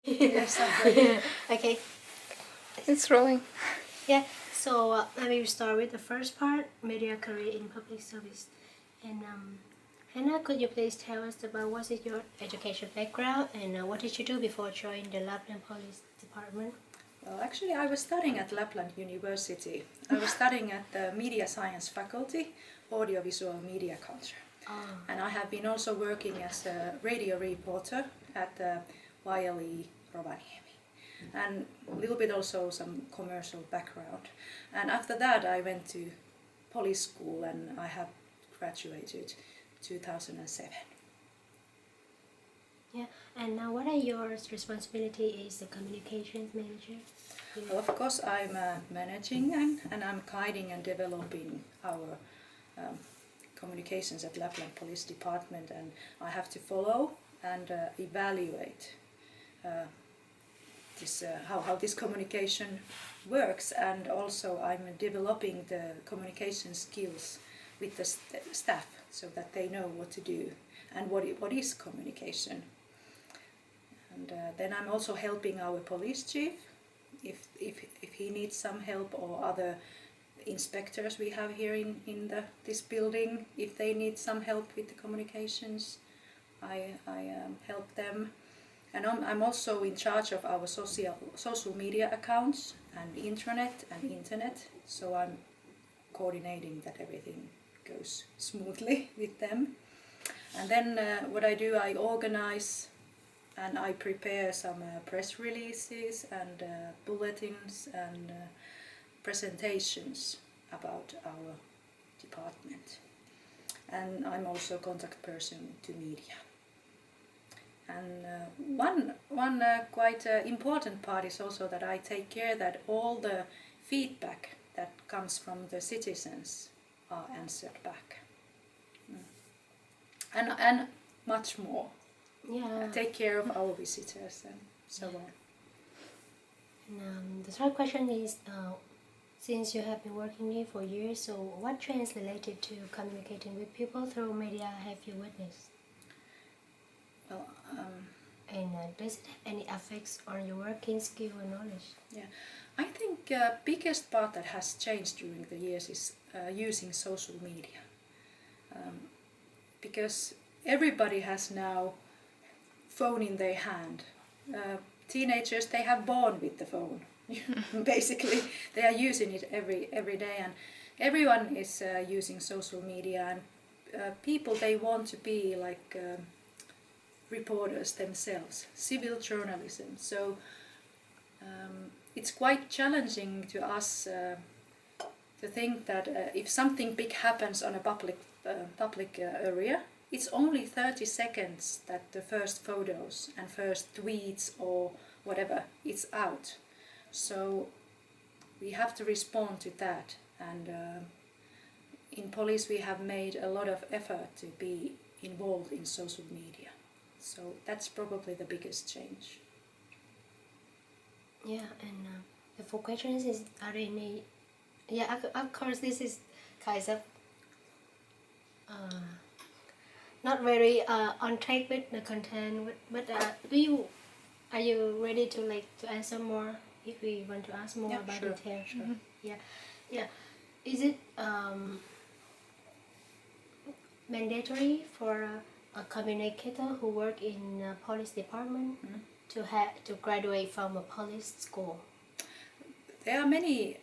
Yes, I'm ready. Okay. It's rolling. Yeah. So let me start with the first part: media career in public service. And Hannah, could you please tell us about what is your education background and what did you do before joining the Lapland Police Department? Well, actually, I was studying at Lapland University. I was studying at the Media Science Faculty, Audiovisual Media Culture. Oh. And I have been also working as a radio reporter at the YLE Rovaniemi. And a little bit also some commercial background. And after that, I went to police school and I have graduated 2007. Yeah. And now, what are your responsibilities as the communications manager? Well, of course, I'm managing and I'm guiding and developing our communications at Lapland Police Department, and I have to follow and evaluate how this communication works, and also I'm developing the communication skills with the staff so that they know what to do and what is communication. And then I'm also helping our police chief if he needs some help, or other inspectors we have here in this building, if they need some help with the communications, I help them. And I'm also in charge of our social media accounts and internet, so I'm coordinating that everything goes smoothly with them. And then what I do, I organize and I prepare some press releases and bulletins and presentations about our department. And I'm also contact person to media. And one quite important part is also that I take care that all the feedback that comes from the citizens are answered back. And much more. Yeah. Take care of our visitors and so on. And the third question is, since you have been working here for years, so what trends related to communicating with people through media have you witnessed? Well, And does it have any effects on your working skill and knowledge? yeah, I think biggest part that has changed during the years is using social media, because everybody has now phone in their hand. Teenagers, they have born with the phone. Basically, they are using it every day, and everyone is using social media. And people, they want to be like reporters themselves, civil journalism. So it's quite challenging to us to think that if something big happens on a public area, it's only 30 seconds that the first photos and first tweets or whatever is out. So we have to respond to that. And in police we have made a lot of effort to be involved in social media. So that's probably the biggest change. Yeah, and the four questions is, are there any... Yeah, of course this is kind of not very on track with the content, but are you ready to to answer more if we want to ask more about sure. detail? Sure. Mm-hmm. Yeah. Is it mandatory for a communicator who work in a police department to graduate from a police school? There are many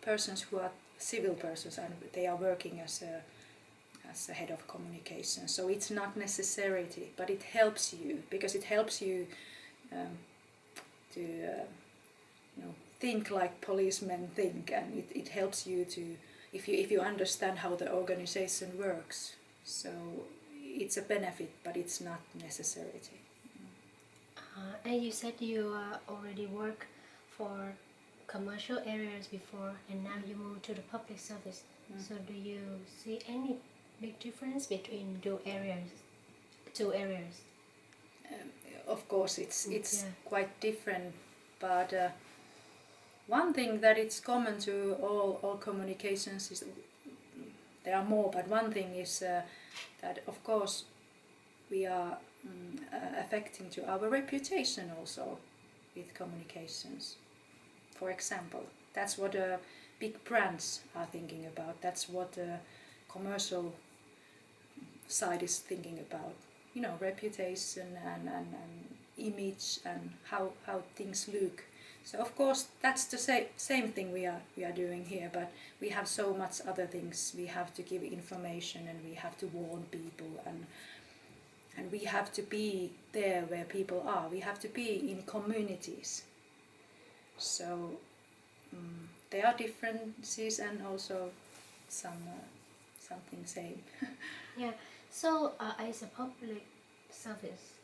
persons who are civil persons and they are working as a head of communication. So it's not necessarily, but it helps you, because it helps you to think like policemen think, and it helps you to, if you understand how the organization works. So it's a benefit, but it's not necessarily. And you said you already work for commercial areas before, and now you move to the public service. So do you see any big difference between two areas? Of course, it's quite different, but one thing that it's common to all communications is, there are more, but one thing is that of course we are affecting to our reputation also with communications. For example, that's what big brands are thinking about. That's what commercial side is thinking about. You know, reputation and image and how things look. So of course that's the same thing we are doing here, but we have so much other things. We have to give information and we have to warn people and we have to be there where people are. We have to be in communities. So there are differences and also something same. Yeah. So, as a public service,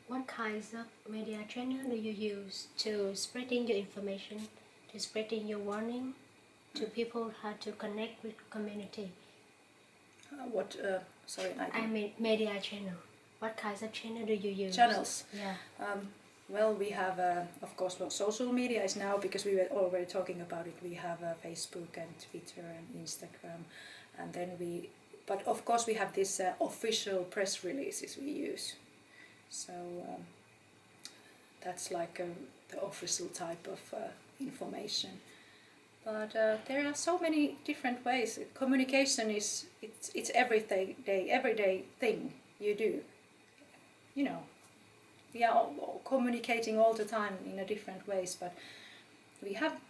what kinds of media channel do you use to spreading your information, to spreading your warning to people how to connect with community? Sorry, I mean media channel. What kinds of channel do you use? Channels. Yeah. Well, we have, of course, social media is now, because we were already talking about it, we have Facebook and Twitter and Instagram, and then but of course we have this official press releases we use. So that's like the official type of information. But there are so many different ways. Communication it's everyday thing you do. You know, we are all communicating all the time in a different ways. But we have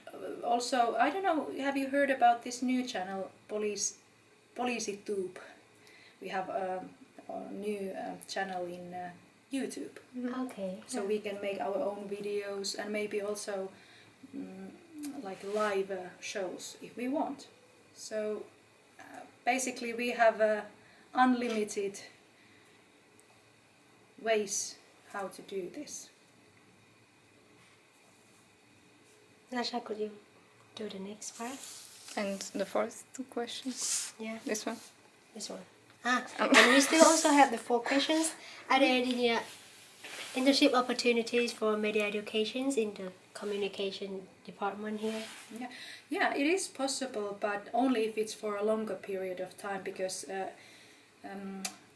also, I don't know, have you heard about this new channel, PoliisiTube? We have a new channel in YouTube. Okay. So we can make our own videos and maybe also like live shows if we want. So basically we have unlimited ways how to do this. Nasha, could you do the next part? And the fourth question, Yeah, this one. this one. And we still also have the 4 questions. Are there any internship opportunities for media educations in the communication department here? Yeah, it is possible, but only if it's for a longer period of time, because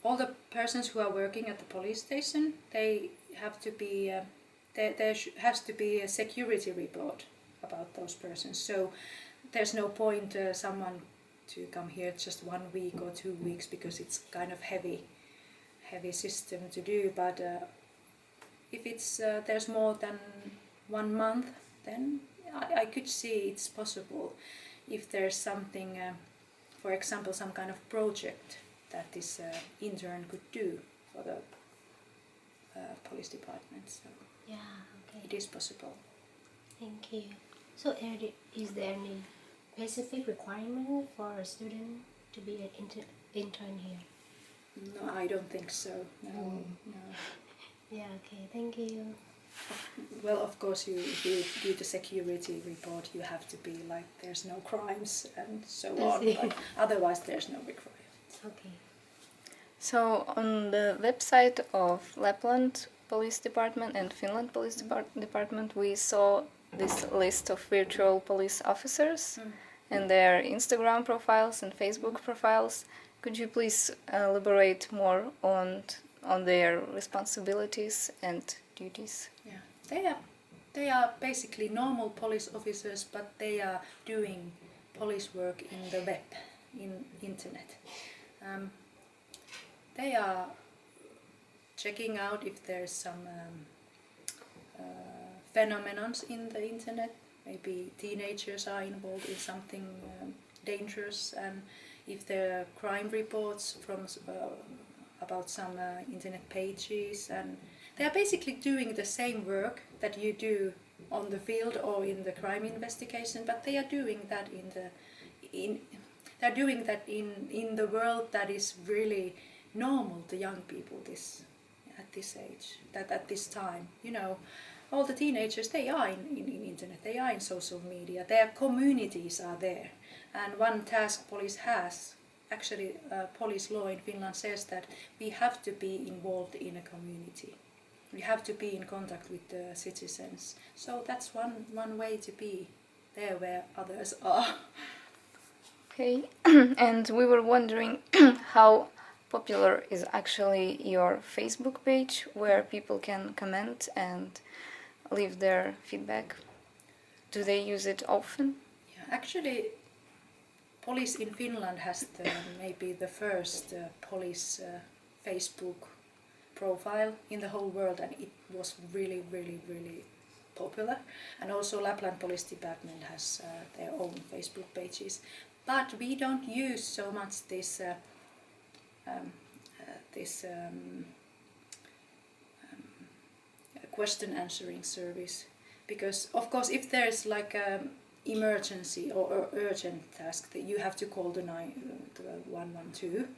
all the persons who are working at the police station, they have to be there has to be a security report about those persons. So there's no point someone to come here just 1 week or 2 weeks, because it's kind of heavy system to do. But if it's there's more than 1 month, then I could see it's possible. If there's something, for example, some kind of project that this intern could do for the police department. So Yeah, okay. it is possible. Thank you. So, is there any specific requirement for a student to be an intern here? No, I don't think so. No. Yeah, okay. Thank you. Well, of course, if you do the security report, you have to be like there's no crimes and so on. But otherwise, there's no requirement. Okay. So on the website of Lapland Police Department and Finland Police Department, we saw this list of virtual police officers and their Instagram profiles and Facebook profiles. Could you please elaborate more on their responsibilities and duties? Yeah, they are basically normal police officers, but they are doing police work in the web, in internet. They are checking out if there's some phenomenons in the internet. Maybe teenagers are involved in something dangerous, and if there are crime reports from about some internet pages, and they are basically doing the same work that you do on the field or in the crime investigation, but they are doing that in the world that is really normal to young people at this age, that at this time, you know, all the teenagers, they are in internet, they are in social media, their communities are there. And one task police has, actually police law in Finland says that we have to be involved in a community. We have to be in contact with the citizens. So that's one way to be there where others are. Okay, and we were wondering how popular is actually your Facebook page, where people can comment and leave their feedback. Do they use it often? Yeah, actually, police in Finland has maybe the first police Facebook profile in the whole world, and it was really, really, really popular. And also Lapland Police Department has their own Facebook pages. But we don't use so much this question answering service, because of course if there's like a emergency or urgent task that you have to call the 112,